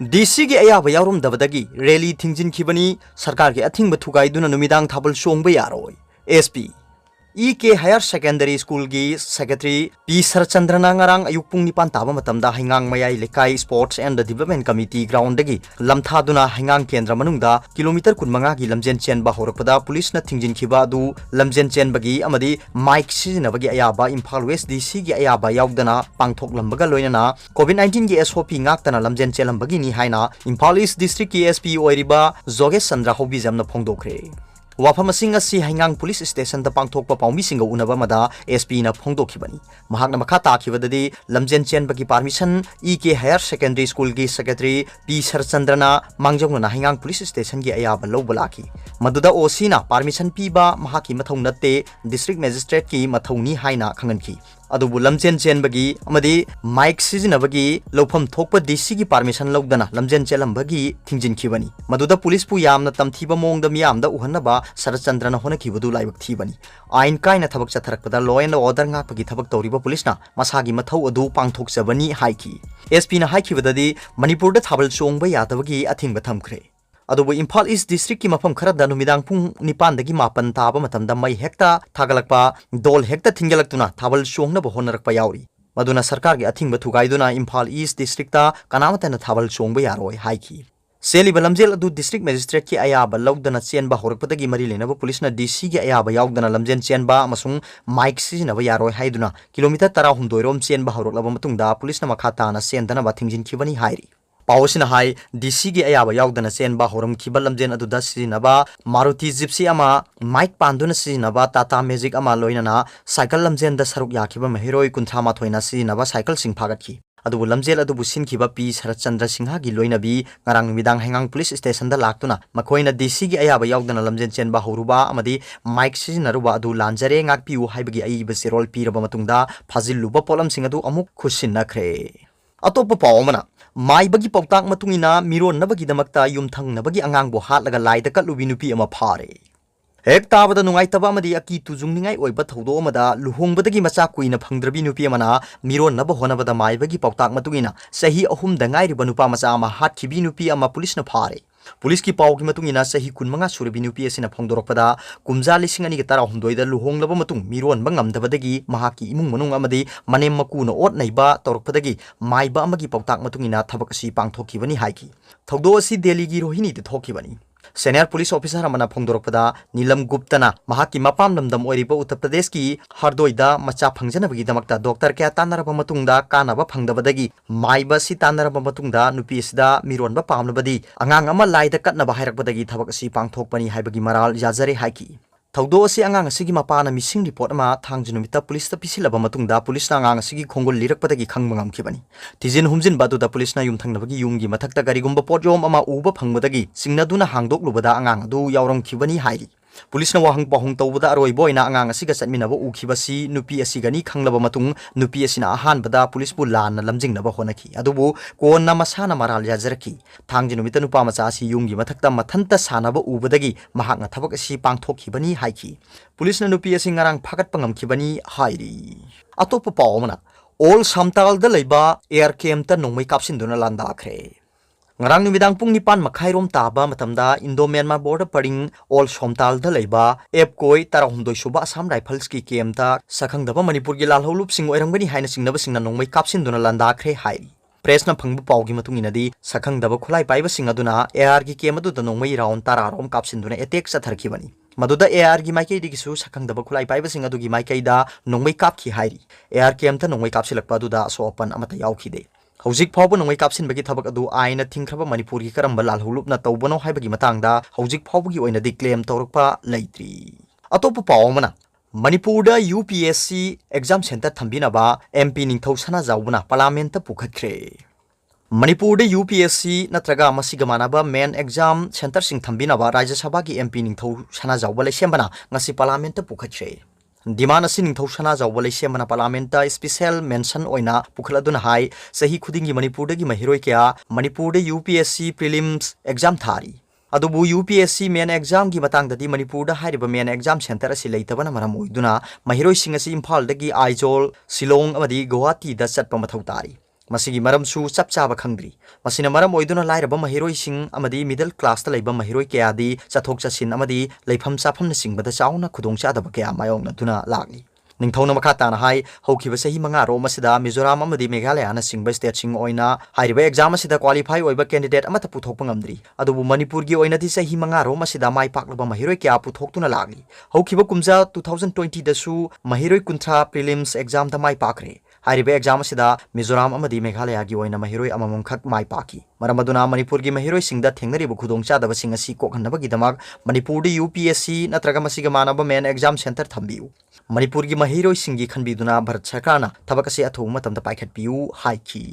DC की अयाब यावरमदबदगी rally थिंजिनखिबनी सरकार के अथिंग थुगाइदुना नुमिदांग थाबल सोंगबा यारोय SP EK higher secondary school की सेक्रेटरी P सरचंद्रना ngarang ayuk pung nipan taba matamda hingang mayai lekai sports and development committee ground dagi lamthaduna hingang kendra manungda kilometer kunmanga gi lamjen chen ba horakpada police na thingjin khiba adu lamjen chen bagi amadi mic sizina bagi ayaba Imphal West DC gi ayaba yaudana pangthok lambaga loinana COVID-19 gi SOP ngaktana lamjen chelam bagi ni haina Imphal East district ki SP oiriba Jogesh Chandra hobi jamna phongdokre Wafam singa si hangang police station da pangthokpa paumi singa unaba mada SP na phongdokhibani mahakna makha takhibadadi lamjen chen bagi permission EK higher secondary school gi secretary P Sarchandrana mangjongna hangang police station gi ayaba lobulaki maduda OC na permission piba mahaki mathau natte district magistrate ki mathauni haina khanganki adubu lamjen chen bagi amadi mic sizina bagi lofam thokpa DC gi permission logdana lamjen chelam bagi thingjin khibani maduda police pu yamna tamthiba mongda miyamda uhanaba Sarachandrana hona khibadu laibak thibani ain kaina thabak chatharakpada law and order nga pagi thabak tawriba police na masagi mathau adu pangthok jabani haiki SP na haikibadadi Manipur da thabal chongba yadabagi athingba thamkhre adubu Imphal East district ki mafam kharada numidang pung nipan dagi mapan taba matamda mai hekta thagalakpa dol hekta thingalaktuna thabal chongna bo honarakpa yauri maduna sarkar gi athingba thugaiduna Imphal East district ta kanamatana thabal chongba yaroi haiki Seliba lamjel adu district magistrate ki ayaba logdana chenba horakpadagi mari lenaba police na DC gi ayaba yaugdana lamjen chenba amasung mic sizinaba yaroi haiduna kilometer 13 rom chenba horoklaba matungda police na makha na sendana ba thingjin khibani hairi Pawsina hai DC gi ayaba yaugdana chenba horam khibal lamjen adu da sizinaba Maruti Gypsy ama mic panduna sizinaba Tata Magic ama loinana cycle lamjen da saruk yakhiba mahiroi kunthama thoina sizinaba cycle sing phagatki adubu lamjel adubu sinkhiba P Sarachandra Singha gi loinabi ngarang midang hangang police station da laktuna makoina DC gi ayaba yaugdana lamjen chenba horuba amadi mic sizinaruba adu lanjare ngakpi u haibagi ai beserol piraba matungda phajilluba polam singadu amuk khusin nakhre atopa pawmana mai bagi pautak matungina miron nabagi damakta yumthang nabagi angang bo hatlaga laida katlubi nupi ama phare Hek tabada nungai taba amadi aki tujungningai oiba thodo amada luhongbadagi macha kuina phangdrabi nupi amana miron naba honabada maibagi pautak matungina sahi ahum dangai riba nupa macha ama hatkhibi nupi ama police na phare police ki pau ki matungina sahi kunmanga surabi nupi asina phongdorakpada kumja lising ani getara humdoi da luhonglaba matung miron bangamdabadagi mahaki imung manung amadi manem maku na ot naiba torokpadagi maiba amagi pautak matungina thabak asi pangthokibani haiki thodo asi Delhi gi rohini de thokibani Senior police officer amana phongdorakpada Nilam Guptana mahaki mapam lamdam oiriba Uttar Pradesh ki Hardoida macha phangjanabagi damakta doctor kya tanaraba matungda kanaba phangdabadagi maiba si tanaraba matungda nupi sida mironba pamnabadi angang ama laida katnaba hairakbadagi thabak asi pangthokpani haibagi maral yajare haiki Thodo si angang asigi mapana missing report ama thangjinumita police ta pisilaba matungda police na angang asigi khongol lirakpadagi khangmangam khibani tijin humjin badu da police na yumthangnabagi yumgi mathakta garigumba potyom ama uba phangmadagi singnaduna hangdok lubada angang adu yawram khibani hairi police na wahang pahung tawbada aroi boina angang asiga chatminaba ukhibasi nupi asigani khanglaba matung nupi asina ahan bada police bu lan lamjingnaba honaki adubu konna masana maral yajaraki thangjinumita nupa macha asi yumgi mathakta mathanta sanaba ubadagi mahakna thabak asi pangthokhibani haiki police na nupi asi ngarang phagat pangam khibani hairi atopa pawmana all samtal da leiba air camp ta nongmai kapsinduna landakre Ngarang numidang pung nipan makhairom taba matamda Indo-Myanmar border paring all somtal da leiba epkoi tarahumdoi suba Assam Rifles ki kemta sakhangdaba Manipur gi lalholup sing oirangani haina singnaba singna nongmai kapsinduna landakre hairi press na phangbu pawgi matunginadi sakhangdaba khulai paiba singaduna AR gi kemadu da nongmai round tararom kapsinduna attack chatharkibani Maduda AR gi maikei digisu sakhangdaba khulai paiba singadu gi maikei da nongmai kapki hairi AR kemta nongmai kapsilakpa du da so open amata yaukhide Hojik phawba nongmai kapsinbagi thabak adu aina thingkhraba Manipur gi karamba lalhulupna tawbano haibagi matangda hojik phawbagi oina di claim tawrakpa leitri atopa pawmana Manipur da UPSC exam center thambinaba MP ningthau sana jawbuna parliament ta pukhatkre Manipur da UPSC natraga masiga manaba main exam center sing thambinaba Rajya Sabha gi MP ningthau sana jawba lesembana ngasi parliament ta pukhatkre Dimana si ningthau sana jawba leisemana parliament special mention oina pukhaladuna hai sahi khudingi Manipur dagi mahiroi kya Manipur da UPSC prelims exam thari adubu UPSC main exam gi matang dadi Manipur da hairiba main exam center asi leitabana maram oiduna mahiroi sing asi Imphal dagi Aizawl Shillong amadi Guwahati da chatpa mathau tari ꯃꯁꯤꯒꯤ ꯃꯔꯝꯁꯨ ꯆꯞ ꯆꯥꯕ ꯈꯪꯗ꯭ꯔꯤ ꯃꯁꯤꯅ ꯃꯔꯝ ꯑꯣꯏꯗꯨꯅ ꯂꯥꯏꯔꯕ ꯃꯍꯩꯔꯣꯏꯁꯤꯡ ꯑꯃꯗꯤ middle ꯀ꯭ꯂꯥꯁꯇ ꯂꯩꯕ ꯃꯍꯩꯔꯣꯏ ꯀꯌꯥꯗꯤ ꯆꯠꯊꯣꯛ ꯆꯠꯁꯤꯟ ꯑꯃꯗꯤ ꯂꯩꯐꯝ ꯆꯥꯐꯝꯅꯆꯤꯡꯕꯗ ꯆꯥꯎꯅ ꯈꯨꯗꯣꯡꯆꯥꯗꯕ ꯀꯌꯥ ꯃꯥꯌꯣꯛꯅꯗꯨꯅ ꯂꯥꯛꯂꯤ ꯅꯤꯡꯊꯧꯅ ꯃꯈꯥ ꯇꯥꯅ ꯍꯥꯏ ꯍꯧꯈꯤꯕ ꯆꯍꯤ 5ꯔꯣꯝ ꯑꯁꯤꯗ ꯃꯤꯖꯣꯔꯥꯝ ꯑꯃꯗꯤ ꯃꯦꯘꯥꯂꯌꯥꯅ ꯆꯤꯡꯕ ꯁ꯭ꯇꯦꯠꯁꯤꯡ ꯑꯣꯏꯅ ꯍꯥꯏꯔꯤꯕ ꯑꯦꯛꯖꯥꯝ ꯑꯁꯤꯗ ꯀ꯭ꯋꯥꯂꯤꯐꯥꯏ ꯑꯣꯏꯕ ꯀꯦꯟꯗꯤꯗꯦꯠ ꯑꯃꯠꯇ ꯄꯨꯊꯣꯛꯄ ꯉꯝꯗ꯭ꯔꯤ ꯑꯗꯨꯕꯨ ꯃꯅꯤꯄꯨꯔꯒꯤ ꯑꯣꯏꯅꯗꯤ ꯆꯍꯤ 5ꯔꯣꯝ ꯑꯁꯤꯗ ꯃꯥꯏ ꯄꯥꯛꯂꯕ ꯃꯍꯩꯔꯣꯏ ꯀꯌꯥ ꯄꯨꯊꯣꯛꯇꯨꯅ ꯂꯥꯛꯂꯤ ꯍꯧꯈꯤꯕ ꯀꯨꯝꯖꯥ 2020ꯗꯁꯨ ꯃꯍꯩꯔꯣꯏ 30 ꯄ꯭ꯔꯤꯂꯤꯝꯁ ꯑꯦꯛꯖꯥꯝꯗ ꯃꯥꯏ ꯄꯥꯛꯈ꯭ꯔꯦ ꯍꯥꯏꯔꯤꯕ ꯑꯦꯛꯖꯥꯝ ꯑꯁꯤꯗ ꯃꯤꯖꯣꯔꯥꯝ ꯑꯃꯗꯤ ꯃꯦꯘꯥꯂꯌꯥꯒꯤ ꯑꯣꯏꯅ ꯃꯍꯩꯔꯣꯏ ꯑꯃꯃꯝꯈꯛ ꯃꯥꯏ ꯄꯥꯛꯈꯤ ꯃꯔꯝ ꯑꯗꯨꯅ ꯃꯅꯤꯄꯨꯔꯒꯤ ꯃꯍꯩꯔꯣꯏꯁꯤꯡꯗ ꯊꯦꯡꯅꯔꯤꯕ ꯈꯨꯗꯣꯡꯆꯥꯗꯕꯁꯤꯡ ꯑꯁꯤ ꯀꯣꯛꯍꯟꯅꯕꯒꯤꯗꯃꯛ ꯃꯅꯤꯄꯨꯔꯗ UPSC ꯅꯠꯇ꯭ꯔꯒ ꯃꯁꯤꯒ ꯃꯥꯟꯅꯕ ꯃꯦꯟ ꯑꯦꯛꯖꯥꯝ ꯁꯦꯟꯇꯔ ꯊꯝꯕꯤꯌꯨ ꯃꯅꯤꯄꯨꯔꯒꯤ ꯃꯍꯩꯔꯣꯏꯁꯤꯡꯒꯤ ꯈꯟꯕꯤꯗꯨꯅ ꯚꯥꯔꯠ ꯁꯔꯀꯥꯔꯅ ꯊꯕꯛ ꯑꯁꯤ ꯑꯊꯨꯕ ꯃꯇꯝꯗ ꯄꯥꯏꯈꯠꯄꯤꯌꯨ ꯍꯥꯏꯈꯤ